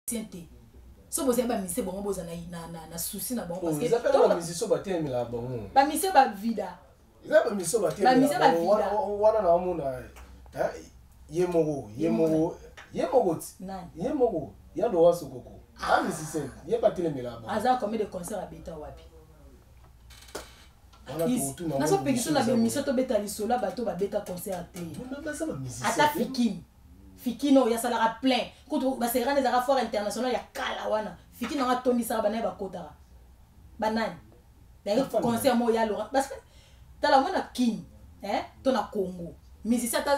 musicien. So vous avez musicien bon vous na souci na bon parce que les musiciens batem la bon. Ba musicien ba vida. Ils ont musicien batem. Ba musicien ba vida. Wana na mona. Yemoro. Nani? Yemoro. Ya do wasokoko. Ah musicien. Yé pas télé la bon. Aza combien de concerts à beta wapi? Na so pekiso na bemission to beta lisola bato ba beta concert te. Ata Fikino ya salara plein. Quand ba sera des affaires internationales ya kala wana. Fikino nga tondi sa bana ba kotara. Banane. D'ailleurs concert mo ya Laurent parce que tala mona king to na Congo. Musicien ta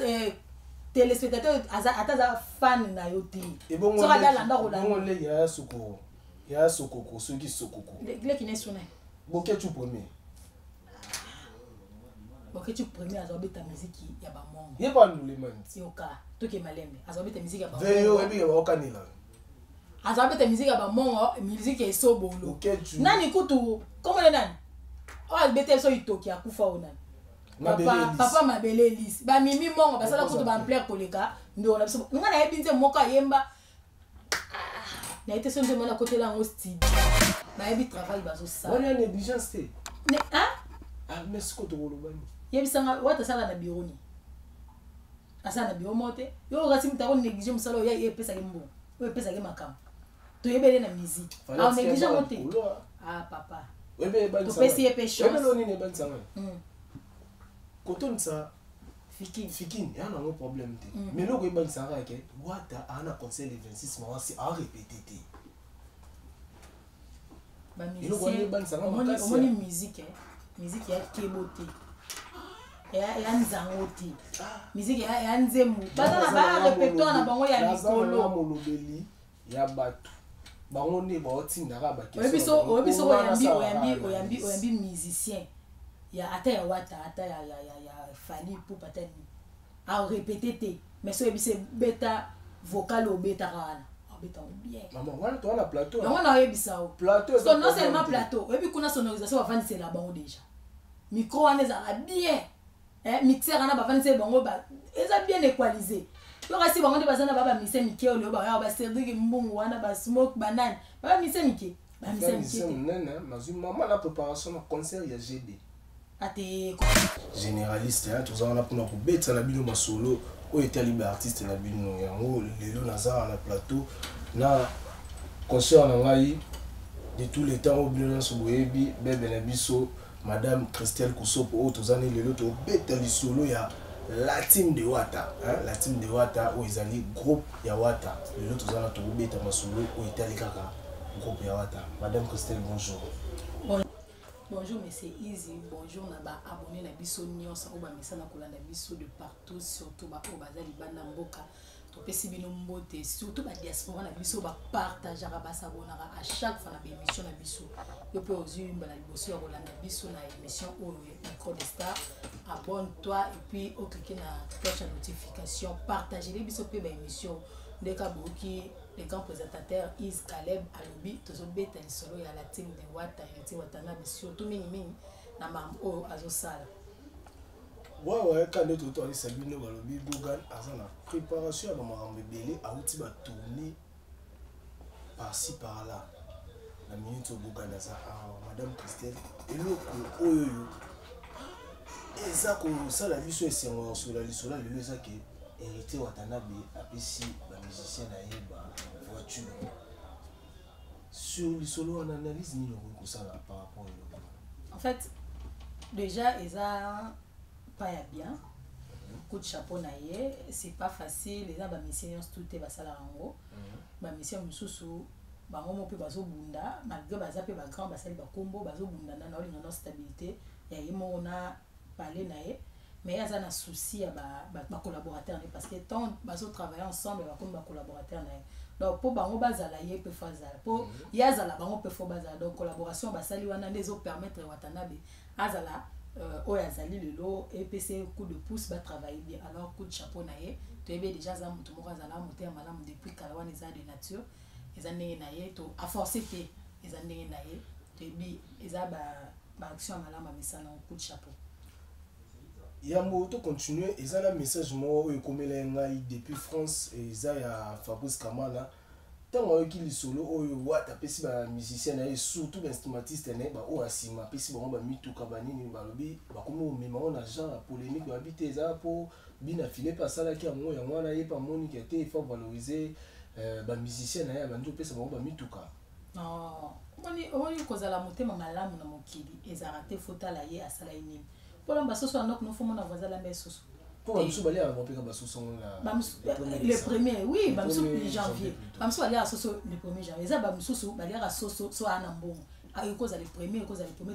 téléspectateur ata fan na yo te. So ka dala ndako la. Bon le ya soko. Ya sokoko soki sokoko. Le qui n'est sonné. Boké tu premier. Boké tu premier azobeta musique ya ba mongo. Yé pas nous les man. Si oka. Toke malembe azobeta musique ya ba veyo ebi ba okanila azobeta musique ya ba mongo musique ya sobolo okeju nani kutu comment le nani azobeta so itoki akufa onani papa mabele elise ba mimi mongo basala kutu ba amplaire koleka ndo na biso nga na yebinze moko ayemba na été sonde mona côté là au studio ba yebi travail bazo ça wala négligence te ne mais ce que tu veux le yebisanga wata sala na bureau ni asa na bio mote yo ngati mutako négliger musalo ya epesa ke mbo o epesa ke makam to yebele na musique a négliger mote papa webe ba to pesi epe chance webe lo ni ne ban sanga koton sa fikin ya na no problème te mais lo ko ban sanga ke wata ana conseil le 26 mois c'est à répéter te ba musique on ni musique ya kebote ya nzangoti musique ya nzemu bana ba répertoire na bango ya likolo molobeli ya batu bango ne ba otinda ka ba question oyambi musicien ya ata ya wata ata ya fali pour peut-être à répéter te mais so ebise beta vocal au beta kana beta bien maman wana to na plateau on a yebisa plateau so non seulement plateau et puis kuna sonorisation va vendre c'est là bango déjà micro wana za bien mixer ana ba vendre c'est bango ba eza bien équalisé yo kasi bango de bazana ba mise mike ole ba ya ba Cédric Mbungu wana ba smoke banane ba mise mike ba mise mike nene mazu maman la préparation na concert ya GD ate généraliste tout ça on a pour betsa na bino masolo o était libre artiste na bino yango lelo naza na plateau na concert na ngai de tous les temps au bino so boyebi bebe na biso madame Christelle Koussopo o tozani lelo to beta lisolo ya la team de Wata la team de Wata o ezali groupe ya Wata lelo tozana to beta masolo o etali kaka groupe ya Wata madame Christelle bonjour. Bonjour monsieur Easy, bonjour na ba abonné na biso nyonso o ba misana kolanda biso de partout surtout ba o bazali bana mboka to pesi bino mbote surtout ba diaspora na biso ba partager ba s'abonnera à chaque fois na émission na biso yo pe ozu mbala liboso ya kolanda biso na émission o micro de star abonne-toi et puis au cliquer na cloche de notification partager les biso pe ba émission ndeka boki les grands présentateurs Is Caleb Alobi tozobeta lisolo ya la team de Wata ya team Watana surtout mingi na mam o azosala ouais quand nous tout on Sabino Alobi Gogan azana préparation ba marambe belé auti ba tourner par-ci par-là la minute au Gogan ça madame Christelle et l'autre oyo eza ko sala biso esengo sur la lisolo le ezaki hérité Watanabe apesi ba musicien na yeba voiture sur le solo en analyse ni le ça par rapport en fait déjà eza pas ya bien coup de chapeau na ye c'est pas facile les ba musiciens tout est basala rango ba musiciens mususu bango mo pe bazo bunda malgré baza pe ba grand basali ba kombo bazo bunda na olinga no stabilité ya yemo na parler na ye mais il y a un souci à ma collaborateur parce que tant baso travailler ensemble va comme ma collaborateur donc pour bango bazala ye peut faire ça pour ya zala bango peut faire bazala donc collaboration basali wana les autres permettre Watanabe azala o yazali lelo EPC coup de pouce va travailler bien alors coup de chapeau na ye to ebe déjà za mutu moko azala mutu ya malamu depuis kalawana za de nature ezandenge na ye to a forcer pe ezandenge na ye to ebi eza ba action malamu misana coup de chapeau. Yambo to continuer ezala message mo o ekomela ngai depuis France et ça ya Fabrice Kamala tant oyoki lisolo oyo wata apesi bamusicien na ye surtout bainstrumentiste na ye baoyo asima apesi bango bamituka banini balobi bakomi omema ngo na genre ya polémique babi te eza mpo bina file mpe asalaki yango yango wana ye mpe amonike te il faut valoriser bamusicien na ye abandi opesa bango bamituka. omoni kozala motema malamu na mokili ezalaka te fotala ye asala ye nini mpona basoso yanok nofomona voisin lambe esusu pour bamusu balia bapeka basoso le premier oui bamusu janvier bamusu balia soso le premier janvier eza bamususu balia soso so ana mbongo ekoza le premier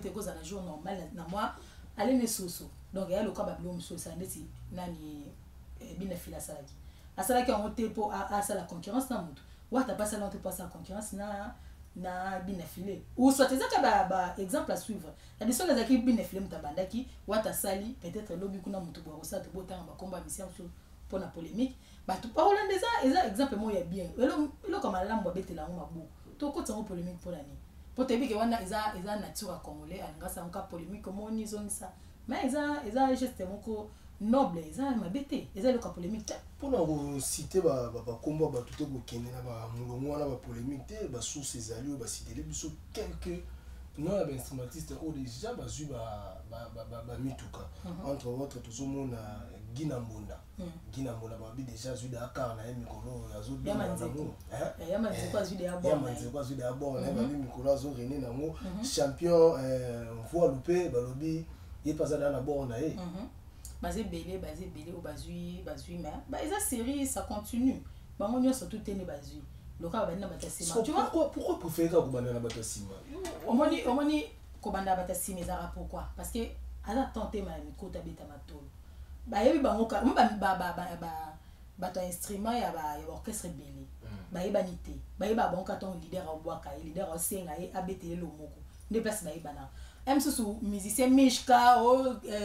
te ekoza na jour normal na moi alene soso donc ya loka babilo musu sa ndeti nani bina fila asalaki yango te po asala concurrence na mutu wata pasa na te pasa concurrence na binafile ou soit ezaka ba exemple à suivre la mission des équipes binafile mutabandaki wata sali peut-être lobi kuna mutu bwa ça te botanga ba combat mission pour la polémique ba tu parole eza exemple mo ya bien elo comme la mbo betela ngo mabu to ko tsango polémique pour l'année pour te bi ke wana eza nature congolais anga sa nka polémique mo ni zonisa mais eza juste moko noble eza mabete eza le polémique pour na citer ba combat ba tout ko kende na ba mulongo wana ba polémique te ba source ezali o ba citer les biso quelques non ba instrumentiste o déjà ba zu ba mituka entre autres tozomona Gina Mbonda ba bi déjà zu da car na mikolo azo bi na ngo ya manzi kwa zu de abord na ba bi mikolo azo rené na ngo champion voix loupé ba lobi ye pas dans la borne na e basé belé au bazui mais bah esa série ça continue bango nyo surtout tene bazui loka ba na batasima tu vois pourquoi préférer ko bana na batasima omoni ko banda batasima ezara pourquoi parce que ala tenter ma mikota beta matolo ba yebi bango ka ba to instrument ya orchestre belé ba yeba nité ba yeba bango ka ton leader au boaka leader au senga e abetele lo moko nde place ba yeba na msusu musicien Mishka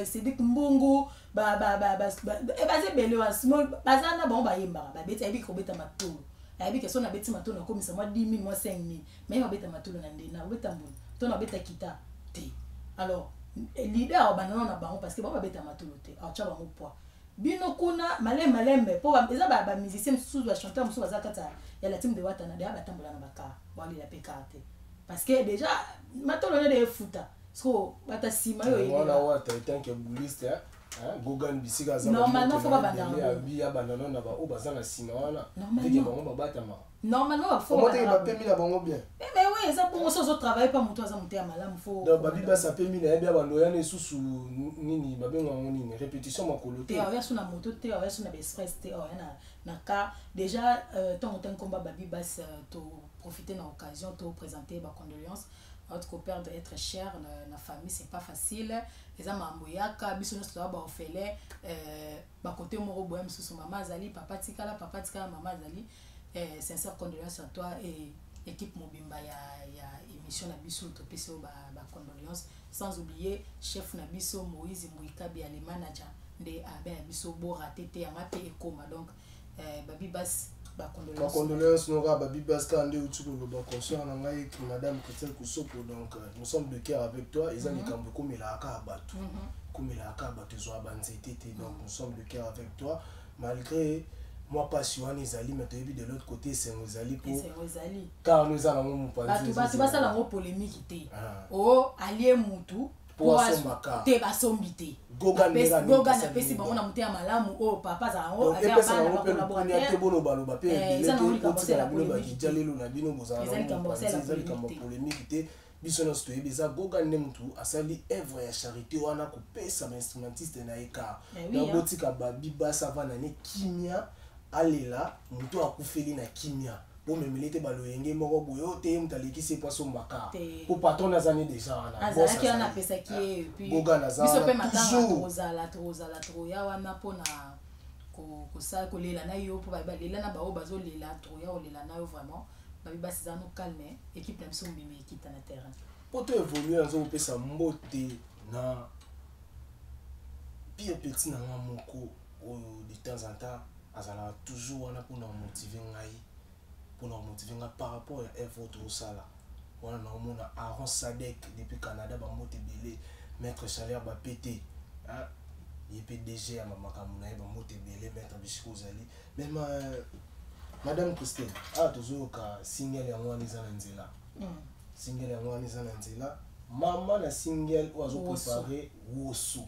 Cédric Mbungu baze belé wa small bazana bon ba yemba ba beti abi ko beta matolo abi ke so na beti matolo ko misa moi 10 000 moi 5 000 mais ba beta matolo na ndena beta mbulu to na beta kita te alors leader banana na bango parce que ba beta matolo te a cha bango poa bino kuna malembe po eza ba musicien msusu ba chanteur msusu bazakata ya la team de watana de abatambola na baka wali la pekate parce que déjà matolo ne de futa so batasima yo wana wata etanke bouliste gogan bisika za normalement faut pas bandana bia banana na ba o bazana sima wana ndike bango babatama normalement faut pas ba pemi na bango bien mais oui ça pour so travailler pas mutu za mutu ya malamu faut donc babi ba sa pemi na bia bando yana susu nini babenga nini répétition makolo te ya suna moto te ya suna express te yana na ka déjà tant combat babi bas to profiter dans l'occasion to présenter ba condoléances notre copain doit être cher la famille c'est pas facile les amambo yaka biso no sto ba ofele ba côté moro bohem sous maman Zali papa tikala maman Zali sincère condoléances à toi et équipe mobimba ya émission na biso to peso ba condoléances sans oublier chef na biso Moïse Mouikabi le manager de abe biso bora tete ya mape ekoma donc babi bas condoléances n'aura babi baska ande utuko lo ba conscient na ngai ki madame Christelle Kousoko donc nous sommes de cœur avec toi ils ont dit kambo komela aka batu zo abanzete te donc nous sommes de cœur avec toi malgré moi pas si on ezali mais toyebi de l'autre côté c'est ezali pour car nous allons mon panzi batu basa la polémique te allié mutu pour asomaka te basombite gogan na pesi bango na mutu ya malamu papa za ngo avec ba collaborateur te bono baloba pe bilete otika na bino bakijalelo na bino bozala ezali kambo polémique te biso na stoye beza gogan ne mutu asali œuvre ya charité wana kopesa ba instrumentiste na eka na botika babi basa vana ne kimia alela mutu akufeli na kimia pour me militer baloyenge moko boyo te mutaleki se paso mbaka pour patron azani déjà wana boss qui ana pesa qui et puis biso pe matanga tozala troya wana pona ko sa ko lela na yo po ba lela na ba o bazo lela troya o lela na yo vraiment ba bi basi zano calme équipe na biso mbimi équipe na terrain pour te évoluer nzo pesa mbote na pire petit na moko de temps en temps azala toujours wana pour nous motiver ngai pour nous motiver par rapport à effort au sala on a mona Aaron Sadek depuis Canada ba moté belé maître Chaleur ba pété hein il PDG à makamuna ba moté belé maître Bishiko Zali même Madame Christine, tozoyoka single yango wana eza na nzela. Single yango wana eza na nzela. Mama na single oyo azoprépare woso.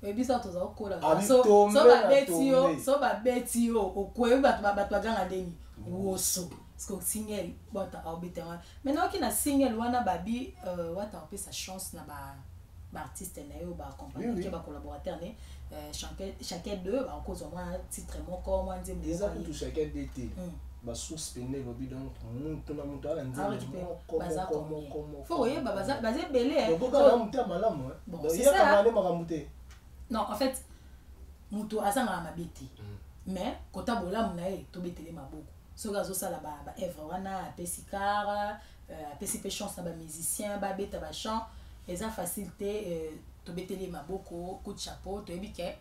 Ebisa toza okola. So babeti yo okwe bato baganga ndeni woso. Parce que single bota obita wana. Maintenant qui na single wana babi wata opé sa chance na ba artiste na yo ba compagnie qui ba collaborateur né chacun d'eux ba cause moi titre moko moi nzembo déjà tout chacun d'été ba source pene lobi donc muntu na muntu ala nzembo comment faut voyez baza belé donc quand on muta malamu bon c'est ça non en fait mutu asanga mabeti mais kota bolamu na ye to betele maboko so gazo sala ba Eve wana apesikara apesipe chance na ba musicien ba beta ba chant eza facilité to betele maboko coup de chapeau to ebike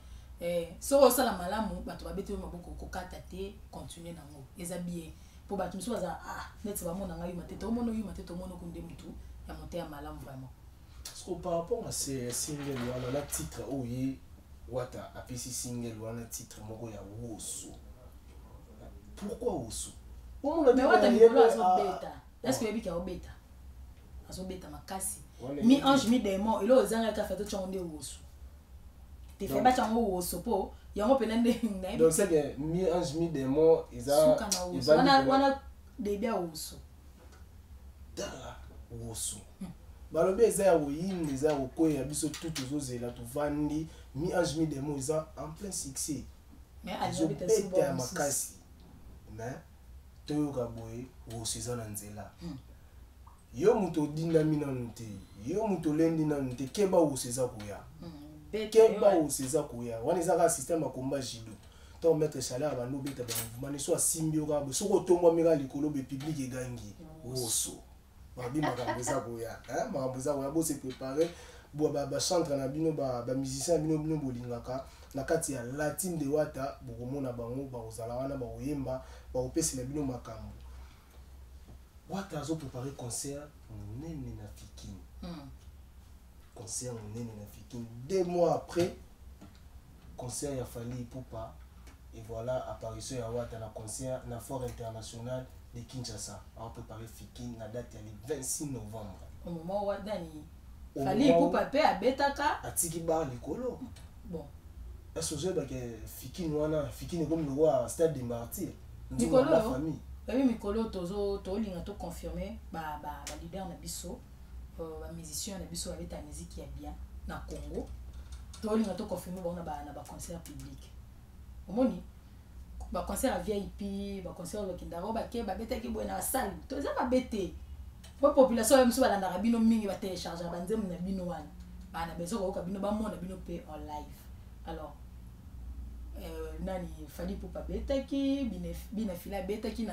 so sala malamu bato ba betele maboko ko kata te continuer nango eza bien pour bato mso baza net ba mona ngai mate to mono yuma te to mono kunde mutu ya monter ya malamu vraiment parce que par rapport à ces single wana la titre oyi wata apesi single wana titre moko ya woso. Pourquoi Osu? Mais wata mikolo azobeta. Est-ce que yebiki obeta? Azobeta makasi. Mi ange mi démon, ilo ozanga ka fait to nde Osu. Te fait ba chango Osu po, yango penende na. Donc c'est que mi ange mi démon iza wana debia Osu. Dala Osu. Balobe eza ya oyini eza okoya biso tout ozozela to vandi mi ange mi démon iza en plein succès. Mais azobeta si bon makasi. Mais toyoka boye wosiza na nzela yo muto dinda mina nte yo muto lendi na nte keba wosiza kuya keba wosiza kuya wana ezaka système ya komba jido to mettre salaire ba no beta ba mouvement so asimbi oka bo soko tongwa mira likolo be public egangi woso babi makamboza kuya makamboza kuya bo se préparer bo ba chantre na bino ba musicien bino bolingaka na kati ya latine de wata bokomona bango bakozala wana bakoyemba bakopesela bino makambo wata azo préparer concert monene na Fikini concert monene na Fikini 2 mois après concert ya Fally Ipupa et voilà apparition ya wata na concert na Fort International de Kinshasa a préparé Fikini na date ya le 26 novembre au moment où Dani Fally Ipupa pe abetaka atiki ba likolo bon est-ce que Fikini wana Fikini comme le roi stade des martyrs Nicolo la famille oui Mikolo to linga to confirmer ba leader na biso ba musicien na biso avec musique qui est bien na Congo to linga to confirmer ba na ba concert public omoni ba concert VIP ba concert ba kindaro ba ke ba beta ki boena salle to za ba bete po population même so ba ndaka bino mingi ba télécharger ba nzemu na bino wana ba na beso ko bino ba mona bino pe en live alors nani Fally Ipupa betaki bina fila betaki na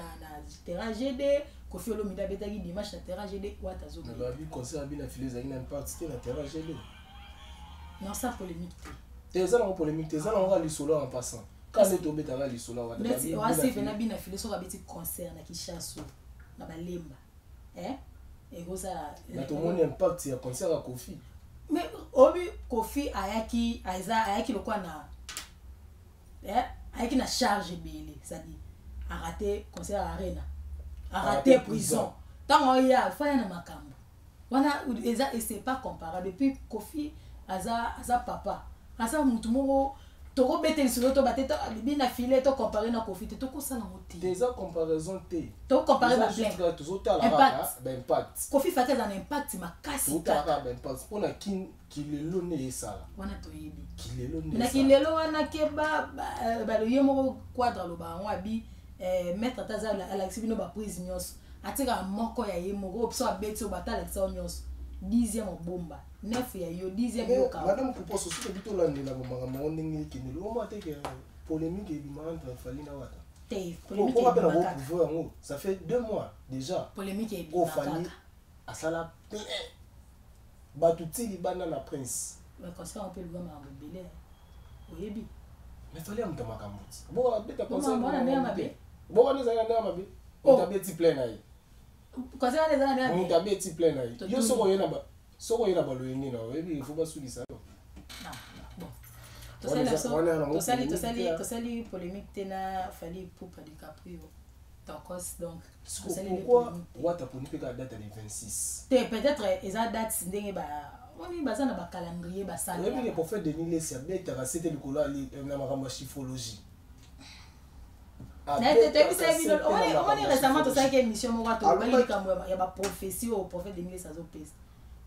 terrain GD Koffi Olomide betaki dimanche na terrain GD wata zo mais ba bi concert bina fila za ina partie na terrain GD non ça polémique te ça non polémique te ça non va lisolo en passant quand c'est tombé dans lisolo wata mais wa c'est vena bina fila so ba beti concert na Kinshasa na Balemba et rosa mais tout le monde impact ya concert à Koffi mais obi Koffi ayaki lokwa na avec une charge belé, c'est-à-dire arrêter concert à Arena, arrêter prison. Tant il y a fait un makambo. Wana et c'est pas comparable. Depuis Koffi aza papa, aza mutumo toko bete sur l'auto batete bina filé to comparer na Koffi te ko ça na moti. Des comparaison te. To comparer ba plein. Impact. Koffi fait un impact ma casse. Tout à la impact. On a qui le lone ça. Wana to yebi. Qui le lone. Na ki lelo wana ke ba lo yemo quadre lo ba on abi mettre taza Alexis bino ba prise nyos. Atika moko ya yemo go so abeti o batala Alexis nyos. 10e bomba. 9 ya yo 10e yo ka. Madame Kupo so so bito landi na bomba ngamo ndingi kinelo. O ma te ke polémique et bima entre Fally na wata. Te polémique et bima. Ça fait 2 mois déjà. Polémique et bima. O Fally a sala plein. Batuti libana na prince. Mais quand ça on peut le voir ma belé. Oyebi. Mais Fally amta makambuti. Bo beta concert. Bon na mabe. Bo wana za na mabe. O tabeti plein na yi. Quand ça les za na mabe. On tabeti plein na yi. Yo soko yena ba. Soko yena ba lo yini na. Oyebi il faut pas souligner ça. Non. Bon. To sali polémique tena Fally Ipupa DiCaprio. donc pourquoi Wata pour nous la date est 26 peut-être eza date ndenge ba on baza na ba calendrier ba ça oui pour faire Denis Lessia beta c'était le color na makambo chiffrologie on est récemment tout ça qui émission mo wato ba li kambo ya ba prophétie au prophète Denis Lessia zo pesa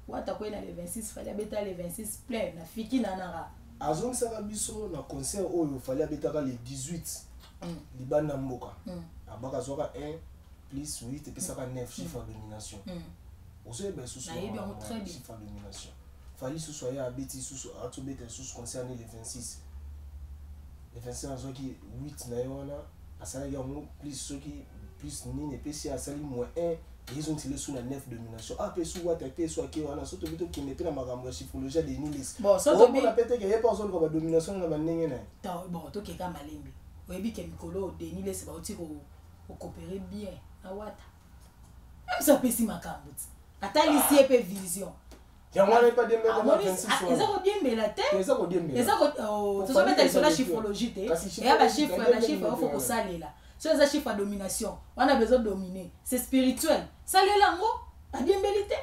Wata ko na le 26 fallait beta le 26 plein na fiki na nara azon saka biso na concert oyo fallait beta le 18 libana mboka abaka zoka 1 plus 8 et puis ça va 9 chiffres de domination. Vous avez bien sous chiffre de domination. Fallait sous soyer à bêtis sous à tout bête sous concerné les 26. Les 26 ans qui 8 na yona à ça il y a plus ceux qui plus ni et puis si à ça moins 1 ils ont tiré sous la 9 domination. Ah puis sous what puis soit qui on a surtout vite qui mettait la magambo chiffrologie des nilis. Bon ça to bien peut-être qu'il y a pas besoin de domination na bandenge na. Bon to ke ka malembe. Oyebi ke mikolo des nilis ba oti ko coopérer bien à Wata. Même ça peut si makambo. Ata ici et vision. Ya mwana pas de mettre 26 fois. Eza ko bien la tête. Eza ko bien eza ko to so mettre sur la chiffrologie te. Et ba chiffre faut ko salela. So eza chiffre à domination. On a besoin de dominer. C'est spirituel. Salela ngo a bien belité.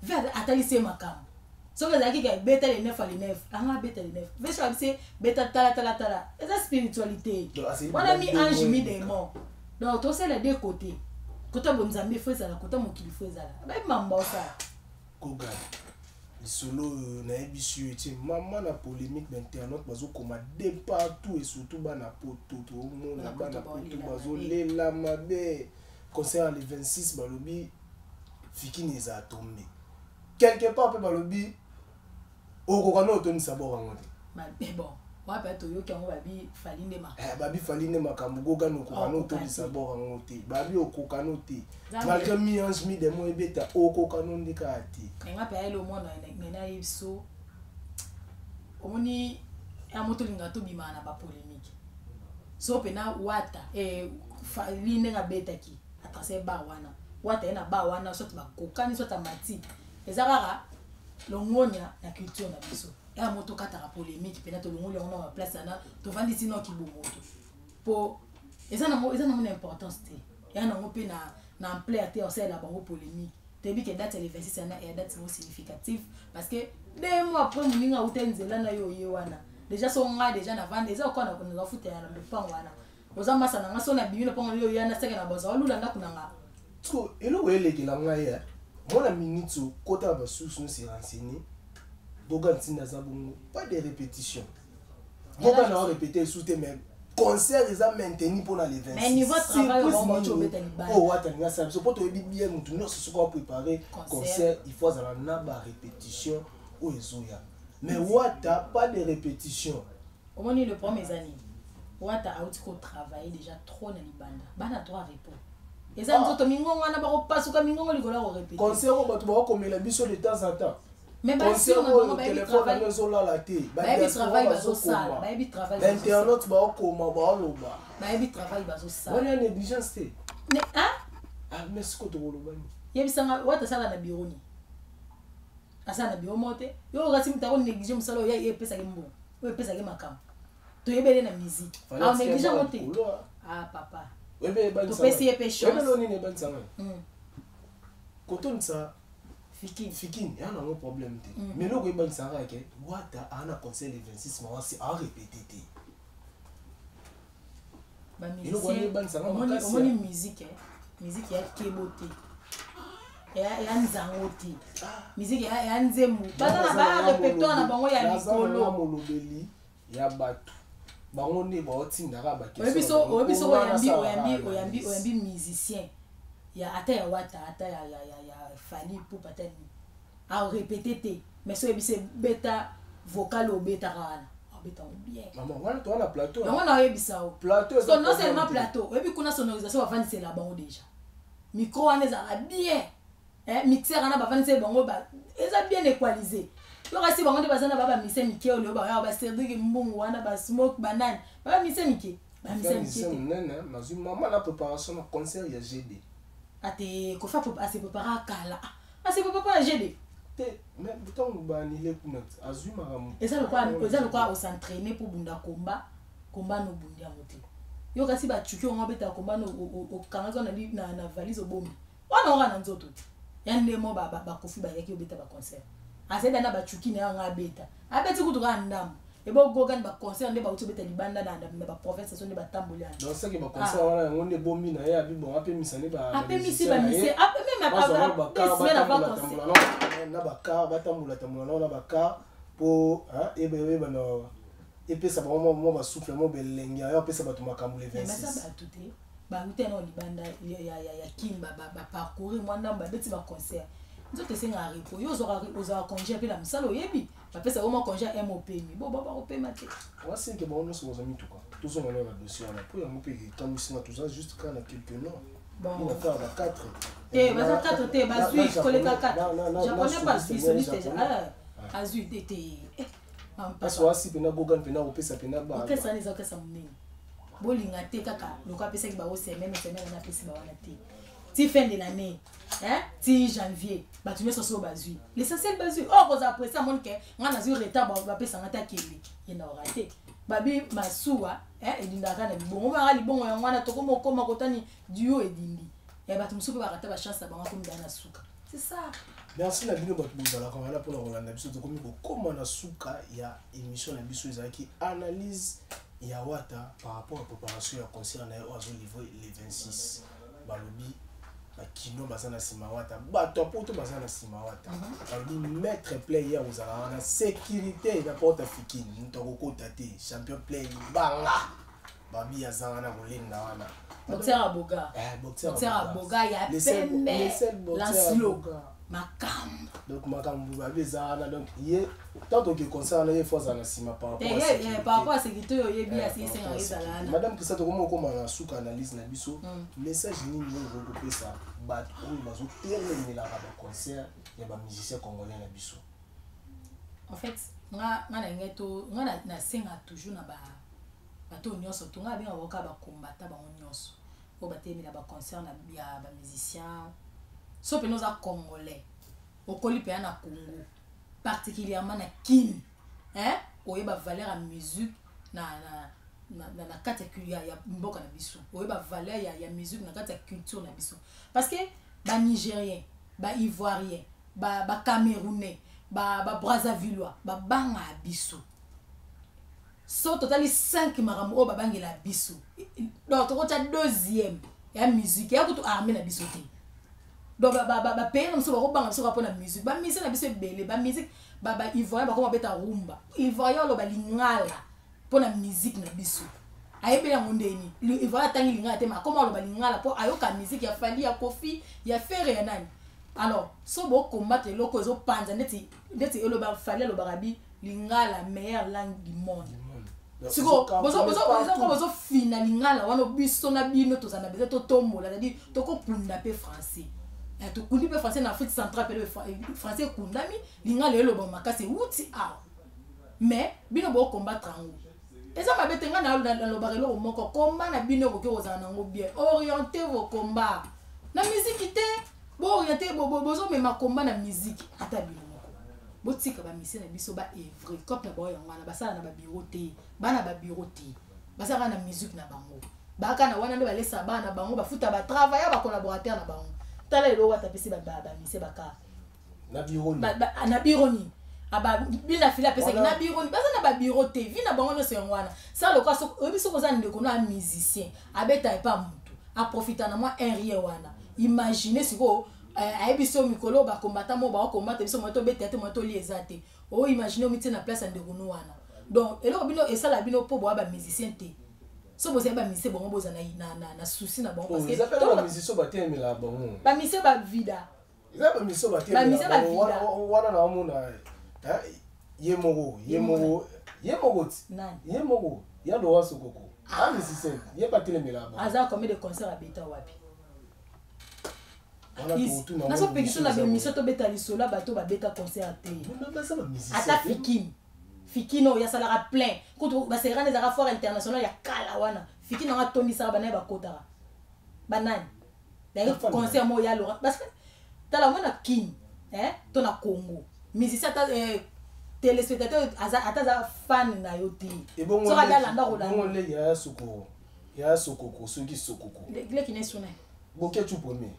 Vers ata ici makambo. So que zaki ka beta les 9 à les 9. Anga beta les 9. Ve so c'est beta tala. Eza spiritualité. On a mis ange mis démon. Donc tout c'est les deux côtés. Côté bonzambe faut ça, côté mokili faut ça. Ba mamba ça. Koga. Le solo na ebisu eti maman na polémique d'internet bazo commander partout et surtout bana poto tout le monde na bana poto bazo lela mabe concert le 26 balobi fiki neza tombé. Quelque part pe balobi okokana otoni sabora ngote. Bon. Wapa to yoki ngo babi falinde makambo. Babi falinde makambo goga no kokano to disabora ngote. Babi okokano te. Malgré mi ange mi demo ebeta okokano ndika ati. Nga pa ele omona na iso. Omoni ya moto linga to bima na ba polémique. So pena Wata falinde nga beta ki. Atase ba wana. Wata ena ba wana so ba kokani so tamati. Ezakara longonya na culture na biso. Ya moto katara polémique pena to longoli on a place na to vandi sino ki bo moto po eza na mon importance te ya na mo pe na ampleur te on sait la bango polémique te bi que date le 26 na et date mo significative parce que 2 mois après muninga utenzela na yo yewana déjà so nga déjà na vendre eza ko na ko na futa na mpango wana ozama sana nga so na bimi na pango yo yana seka na boza olula ndako na nga so elo weleke la nga ya mona minute kota ba sous nous se renseigner Bogan Tinazabungu, pas de répétition. Bogan a répété sous tes mêmes. Concert, ils ont maintenu pour les 26. Mais niveau travail, on va jouer oh, attends, ça se peut bien, nous sommes préparés. Concert, il faut avoir une répétition. Oh, mais Wata, pas de répétition. Au moins, le premier année, Wata a aussi travaillé déjà trop dans les bandes. Bana droit répondre. Et ça, nous autres, mingon, on a pas passé comme mingon, on a répété. Concert, on va trouver comme la biso de temps en temps. Mais bah si on a un téléphone à maison là la té bah travail bazo sala bah travail l'internet ba koma ba loba bah travail bazo sala on a négligence té mais mais ce que tu veux loba yebisanga wata sala na bureau ni asa na bureau moté yo ngasi mutako négliger musalo ya epesa kimbo o epesa kimakam to yebele na musique ah négliger moté ah papa webe ba to pesi epesho webe lo ni ne ban sanga koton ça Fikin, il y a un problème. Mais le gars, il s'arrête. Wata a un conseil le 26 mois, c'est à répéter. On a une musique. Musique, il y a Kebote. Il y a Nzangote. Musique, il y a Nzemu. Pas dans la répertoire, il y a Mikolo. Il y a Batu. On est bâti n'arabe. Oyambi musicien. Il y a ata Wata, ata ya Fali pour peut-être à répéter mais c'est bêta vocal ou bêta rana bêta bien maman voilà toi la plateau on a ebisa plateau non seulement plateau et puis qu'on a sonorisation avant c'est là-bas déjà micro on est bien mixeur on a avant c'est bon ba ils bien équalisé yo kasi bango de bazana baba mise mike o le ba ya ba Cédric Mbungu wana ba smoke banane baba mise mike ba mise mike nene mazu maman la préparation au concert il y a GD ate ko fa assez préparer kala assez préparer GD mais tant ba ni le kumet azuma ramu et ça le quoi on s'entraîner pour bunda combat no bunda moté yo kasi ba chuki on beta komba no o kanga na valise obombi wana ora na nzoto ya ndemo ba kofi ba yaki obeta ba concert aseda na ba chuki na nga beta abeti kutuka ndambo ebo gogan ba concert nde ba utobeta libanda na ba province so nde ba tambola donc ça que ba concert wana ngonde bombi na ya bi bon ape misane ba ape misi ape même na ba car ba tambola na ba car po ebe ba no epesa ba mo ba souffle mo belenge ya pesa ba tumakambu le 26 mais ça ba tuté ba ute na libanda ya kimba ba parcourir mwana ba beti ba concert nzoto senga repo yo oza congé pe la msalo yebi ba pesa au moins congé MOP mi bo ba opema te wasi ke ba ono so zami tuka tous on a dossier na po ya mo pe comme si na tout ça juste quand na quelques noms bon on va faire 4 te ba 4 te ba zui koleka 4 japonais pas soliste azui te parce que wasi pena gogan pena opesa pena ba okesa neza okesa munene bolinga te kaka lokwa pesa ki ba o semaine na pesa ba wana te ti fin de l'année ti janvier ba tu mets sur bazui l'essentiel bazui koza après ça mon ke ngana zu retard ba pesa ngata kele yena orate babi masuwa edindaka na libongo ba libongo ya ngwana to koma kotani duo edindi ya ba tumsupe ba kata ba chance ba ngako mdana suka c'est ça. Merci la vidéo pour la caméra pour la Rolanda biso to komi ko comment na suka ya émission na biso ezaki analyse ya wata par rapport à préparation ya concert na ozo livrer les 26 balobi ba kino bazana sima wata ba to poto bazana sima wata balobi mettre player ozala na sécurité na porte fikini ntoko kota te champion play banga babi ya zana kolinda wana boxer aboga ya pembe la slogan makam donc makam babi zana donc ye tant que concert na fois na sima par rapport à sécurité yo bien si c'est en ezalana madame que ça to komo koma na suka analyse na biso message ni ngo ko pesa bat o bazo terminer la concert ya ba musicien congolais na biso en fait nga na ngeto nga na senga toujours na ba bato nyonso to nga bien avocat ba combattant ba nyonso o batemela ba concert na ya ba musicien so pe nous a congolais au colipe na Congo particulièrement na kin oyeba valeur ya musique na kati ya mboka na biso oyeba valeur ya musique na kati ya culture na biso parce que ba nigérien ba ivoirien ba camerounais ba brazzavillois ba banga biso so totali 5 marambo o babangela biso donc to kota deuxième ya musique ya kutu armée na biso te donc ba pays na biso ba banga biso rapona musique ba musique na biso ebele ba musique ba ivoirien ba ko beta rumba ivoirien lo ba lingala pona musique na biso ayebela ngondeni ivoirien tangi lingala te ma comment lo ba lingala po ayoka musique ya Fally ya Kofi ya Ferre ya nani alors so bo combattre loko zo panza ndeti elo ba Fally lo barabi lingala meilleure langue du monde siko bozo fina lingala wana biso na bino to sana bezo to tombola c'est-à-dire to ko punda pe français to kundi pe français na Afrique centrale pe français kundami lingala elo ba makasi wuti a mais bino bo combattre ngo eza mabete nga na lo barelo moko combat na bino ko kozana nango bien orienter vos combats na musique te bo orienter bozo mema combat na musique ata bino botika ba mission na biso ba evre cop na boyo ngana basala na ba bureau te bana ba bureau te basala na musique na bango baka na wana nde balesa bana bango bafuta ba travailler ba collaborateur na bango tala elo wata pesi ba mission baka na bureau na bureau ni aba bina fila pesa na bureau ni basala na ba bureau te vi na bango no se ngwana ça le quoi so obiso ko za ndeko na musicien abeta pa mutu a profiter na moi un rien wana imaginez siko ayebiso mikolo ba combattant mo ba combattre biso moto betete moto liezate o imaginer omiti na place ndeko no wana donc eloko bino esala bino po bo ba musicien te so boze ba musicien bongo boza na souci na bongo parce que to ba musicien ba temela bongo ba musicien ba vida ba musicien ba temela wana na mona ye moko nani ye moko ya lo waso koko a musicien ye ba temela bongo aza combien de concerts à beta wapi naso pekiso na bemission to beta lisola bato ba beta concert te ata fikino ya salara plein kutu ba serane za foire internationale ya kala wana fikino nga tondi sala bana ba kotara banani d'ailleurs concert mo ya Laurent parce que tala mona kin to na Congo musicien ta téléspectateur ata za fan na yo te so ka dalanda ko bongo le ya suko ya sokoko soki sokoko le qui n'est sonné Boketu premier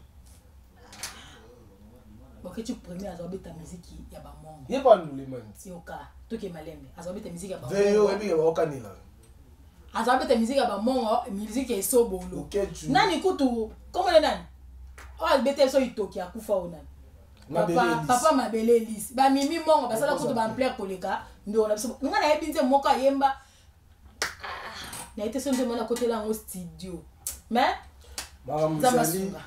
Boketu premier azobe ta musique ya ba mongo ye pas nous les man yoka to ke malembe azobe ta musique ya ba veyo ebi ya okanila azobe ta musique ya ba mongo musique ya sobolo Boketu nani kutu comment le nani oh bete so itoki akufa onani papa mabele lisi ba mimi mongo basala kutu ba amplaire koleka ndo na biso nga na yebinze moko ayemba na été sonde mona côté là au studio mais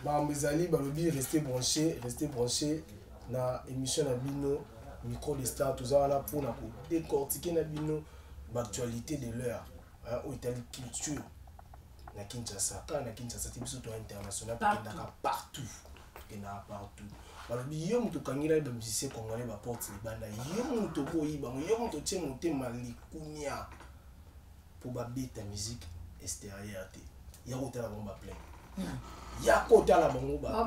Mamizali balobi rester branché na émission na bino micro de star tout ça là pour na décortiquer na bino l'actualité de l'heure au Italie culture na Kinshasa ti biso to international partout balobi yo mutu kangila ba musicien congolais ba porte libanda yo mutu boyiba yo mutu tie motema likunya pour ba beta musique extérieure te ya kotala bomba plein ya kotala bongo ba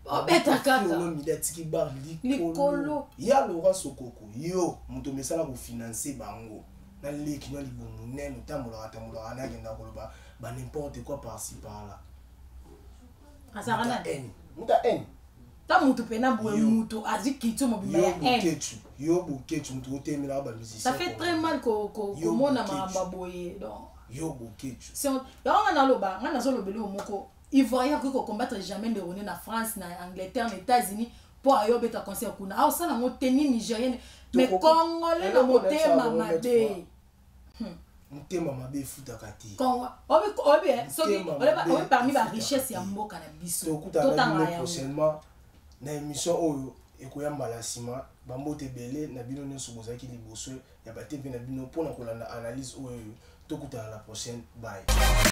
obeta kaka no midatiki bar likolo ya Laurent Sokoko yo mutu mesala ko financer bango na leki na libomu neno tambola na genda koloba ba n'importe quoi par-ci par-là asarana muta en ta mutu pena boye mutu azikitu mobimba ya en yo boketu mutu otemela ba musicien ça fait très mal ko mona mamba boye donc yo boketu c'est on na loba ngana zo lobeli omoko ivoirien ko combattre jamais de retourner na France na Angleterre na États-Unis pour ayo beta concert kuna ah ça na moteni nigérienne mais congolais na motema mabe motema mabe futaka te Congo obi soki obi parmi ba richesse ya mboka na biso to tanga prochainement na émission oyo ekoyamba la sima bambote belé na bino nyonso bozaki liboso ya batempe na bino pona kolanda analyse oyo tokutana la prochaine bye.